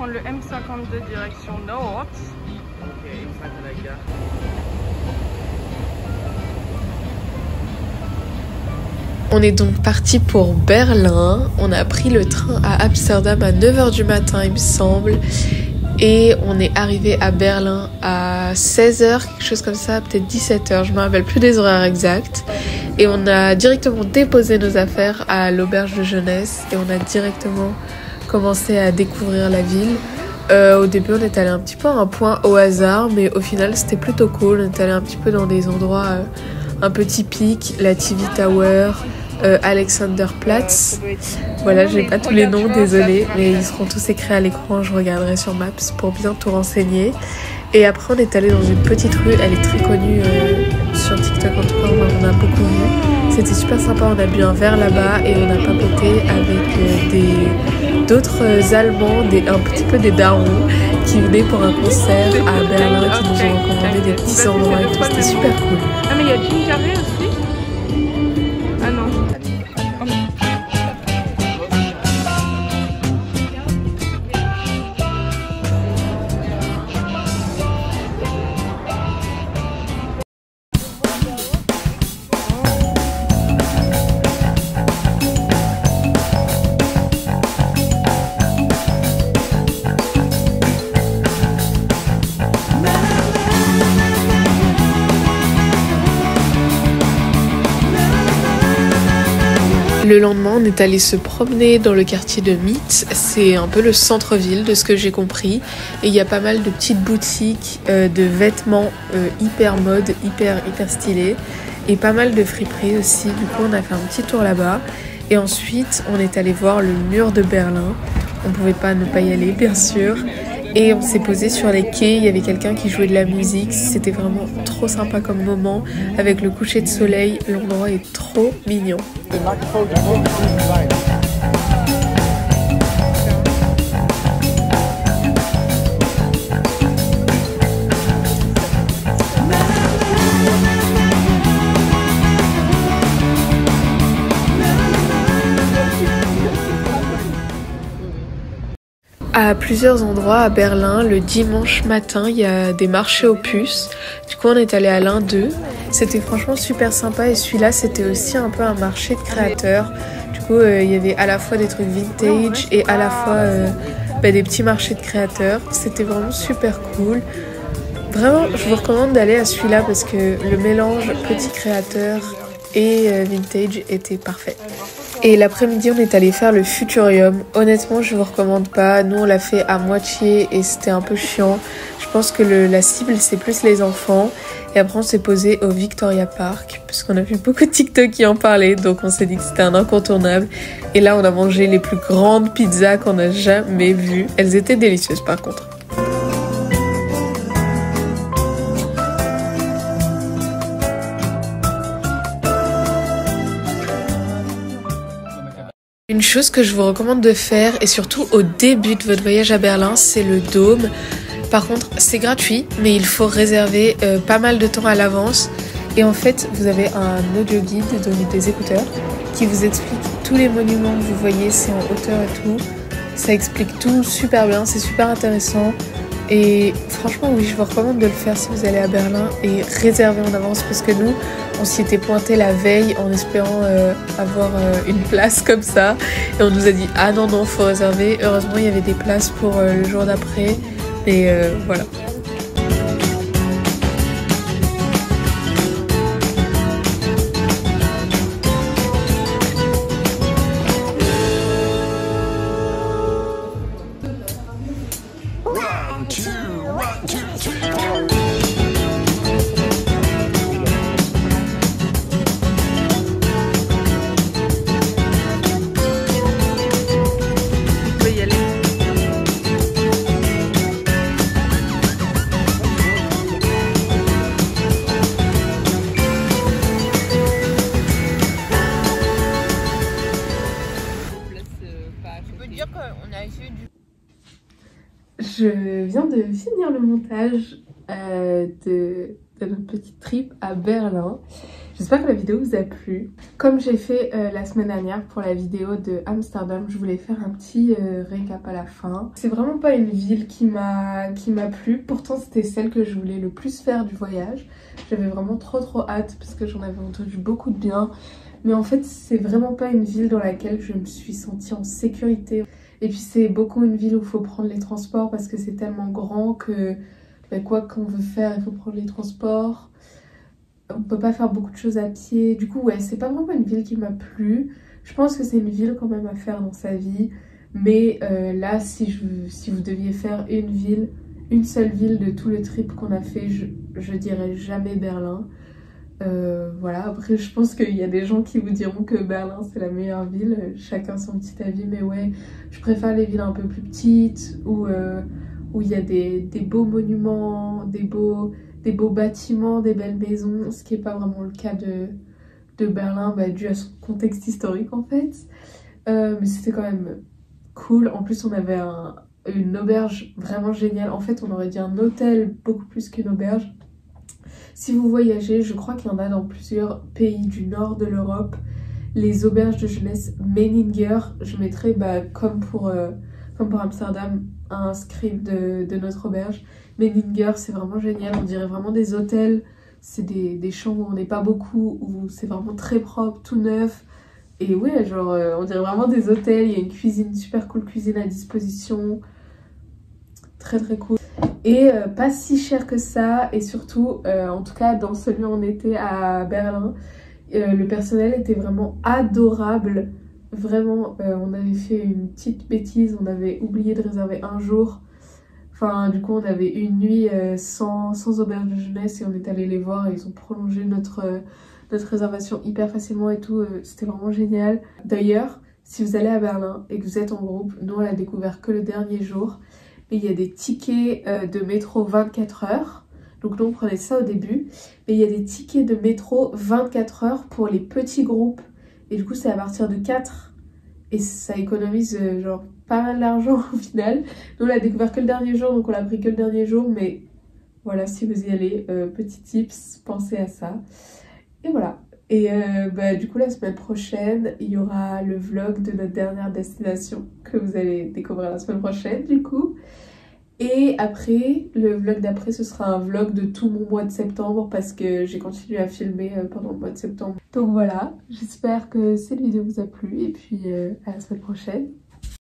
prendre le M52 direction nord. Ok, ça de la gare. On est donc parti pour Berlin. On a pris le train à Amsterdam à 9 h du matin, il me semble. Et on est arrivé à Berlin à 16 h, quelque chose comme ça, peut-être 17 h. Je me rappelle plus des horaires exacts. Et on a directement déposé nos affaires à l'auberge de jeunesse. Et on a directement commencé à découvrir la ville. Au début, on est allé un petit peu à un point au hasard, mais au final, c'était plutôt cool. On est allé un petit peu dans des endroits un peu typiques, la TV Tower, Alexanderplatz. Voilà, j'ai pas tous les noms, désolée, mais ils seront tous écrits à l'écran. Je regarderai sur Maps pour bien tout renseigner. Et après, on est allé dans une petite rue. Elle est très connue sur TikTok, en tout cas, on a beaucoup vu. C'était super sympa. On a bu un verre là-bas et on a papoté avec d'autres Allemands, un petit peu des darons, qui venaient pour un concert à Berlin, qui nous ont recommandé des petits endroits et tout. C'était super cool. Ah, mais il y a Ginger Ale aussi. Ah non. Le lendemain, on est allé se promener dans le quartier de Mitte. C'est un peu le centre-ville de ce que j'ai compris. Et il y a pas mal de petites boutiques de vêtements hyper mode, hyper stylés. Et pas mal de friperies aussi. Du coup, on a fait un petit tour là-bas. Et ensuite, on est allé voir le mur de Berlin. On pouvait pas ne pas y aller, bien sûr. Et on s'est posé sur les quais, il y avait quelqu'un qui jouait de la musique, c'était vraiment trop sympa comme moment. Avec le coucher de soleil, l'endroit est trop mignon. À plusieurs endroits à Berlin, le dimanche matin, il y a des marchés aux puces. Du coup, on est allé à l'un d'eux. C'était franchement super sympa et celui-là, c'était aussi un peu un marché de créateurs. Du coup, il y avait à la fois des trucs vintage et à la fois des petits marchés de créateurs. C'était vraiment super cool. Vraiment, je vous recommande d'aller à celui-là parce que le mélange petit créateur et vintage était parfait. Et l'après-midi, on est allé faire le Futurium. Honnêtement, je vous recommande pas. Nous, on l'a fait à moitié et c'était un peu chiant. Je pense que la cible, c'est plus les enfants. Et après, on s'est posé au Victoria Park, puisqu'on a vu beaucoup de TikTok qui en parlaient. Donc, on s'est dit que c'était un incontournable. Et là, on a mangé les plus grandes pizzas qu'on a jamais vues. Elles étaient délicieuses, par contre. Une chose que je vous recommande de faire, et surtout au début de votre voyage à Berlin, c'est le Dôme. Par contre, c'est gratuit, mais il faut réserver pas mal de temps à l'avance. Et en fait, vous avez un audio guide, donc des écouteurs, qui vous explique tous les monuments que vous voyez, c'est en hauteur et tout. Ça explique tout super bien, c'est super intéressant. Et franchement, oui, je vous recommande de le faire si vous allez à Berlin et réserver en avance parce que nous, on s'y était pointé la veille en espérant avoir une place comme ça. Et on nous a dit « Ah non, non, faut réserver ». Heureusement, il y avait des places pour le jour d'après. Et voilà. Je viens de finir le montage de notre petite trip à Berlin. J'espère que la vidéo vous a plu. Comme j'ai fait la semaine dernière pour la vidéo de Amsterdam, je voulais faire un petit récap à la fin. C'est vraiment pas une ville qui m'a plu, pourtant c'était celle que je voulais le plus faire du voyage. J'avais vraiment trop hâte parce que j'en avais entendu beaucoup de bien. Mais en fait c'est vraiment pas une ville dans laquelle je me suis sentie en sécurité. Et puis c'est beaucoup une ville où il faut prendre les transports parce que c'est tellement grand que quoi qu'on veut faire il faut prendre les transports. On peut pas faire beaucoup de choses à pied. Du coup ouais, c'est pas vraiment une ville qui m'a plu. Je pense que c'est une ville quand même à faire dans sa vie. Mais là si vous deviez faire une seule ville de tout le trip qu'on a fait, je dirais jamais Berlin. Voilà, après je pense qu'il y a des gens qui vous diront que Berlin c'est la meilleure ville, chacun son petit avis, mais ouais, je préfère les villes un peu plus petites où il y a des beaux monuments, des beaux bâtiments, des belles maisons, ce qui n'est pas vraiment le cas de Berlin, dû à son contexte historique en fait. Mais c'était quand même cool. En plus on avait une auberge vraiment géniale, en fait on aurait dit un hôtel beaucoup plus qu'une auberge. Si vous voyagez, je crois qu'il y en a dans plusieurs pays du nord de l'Europe, les auberges de jeunesse Meininger. Je mettrai comme pour Amsterdam un script de notre auberge. Meininger, c'est vraiment génial, on dirait vraiment des hôtels, c'est des chambres où on n'est pas beaucoup, où c'est vraiment très propre, tout neuf. Et ouais, genre on dirait vraiment des hôtels, il y a une cuisine, super cool cuisine à disposition, très cool. Et pas si cher que ça, et surtout, en tout cas dans celui où on était à Berlin, le personnel était vraiment adorable. Vraiment, on avait fait une petite bêtise, on avait oublié de réserver un jour. Enfin, du coup, on avait une nuit sans auberge de jeunesse et on est allé les voir et ils ont prolongé notre réservation hyper facilement et tout. C'était vraiment génial. D'ailleurs, si vous allez à Berlin et que vous êtes en groupe, nous on l'a découvert que le dernier jour. Et il y a des tickets de métro 24 heures. Donc nous on prenait ça au début. Mais il y a des tickets de métro 24 heures pour les petits groupes. Et du coup c'est à partir de 4. Et ça économise genre pas mal d'argent au final. Nous on l'a découvert que le dernier jour, donc on l'a pris que le dernier jour. Mais voilà, si vous y allez, petit tips, pensez à ça. Et voilà. Et du coup la semaine prochaine, il y aura le vlog de notre dernière destination que vous allez découvrir la semaine prochaine du coup. Et après, le vlog d'après, ce sera un vlog de tout mon mois de septembre parce que j'ai continué à filmer pendant le mois de septembre. Donc voilà, j'espère que cette vidéo vous a plu et puis à la semaine prochaine.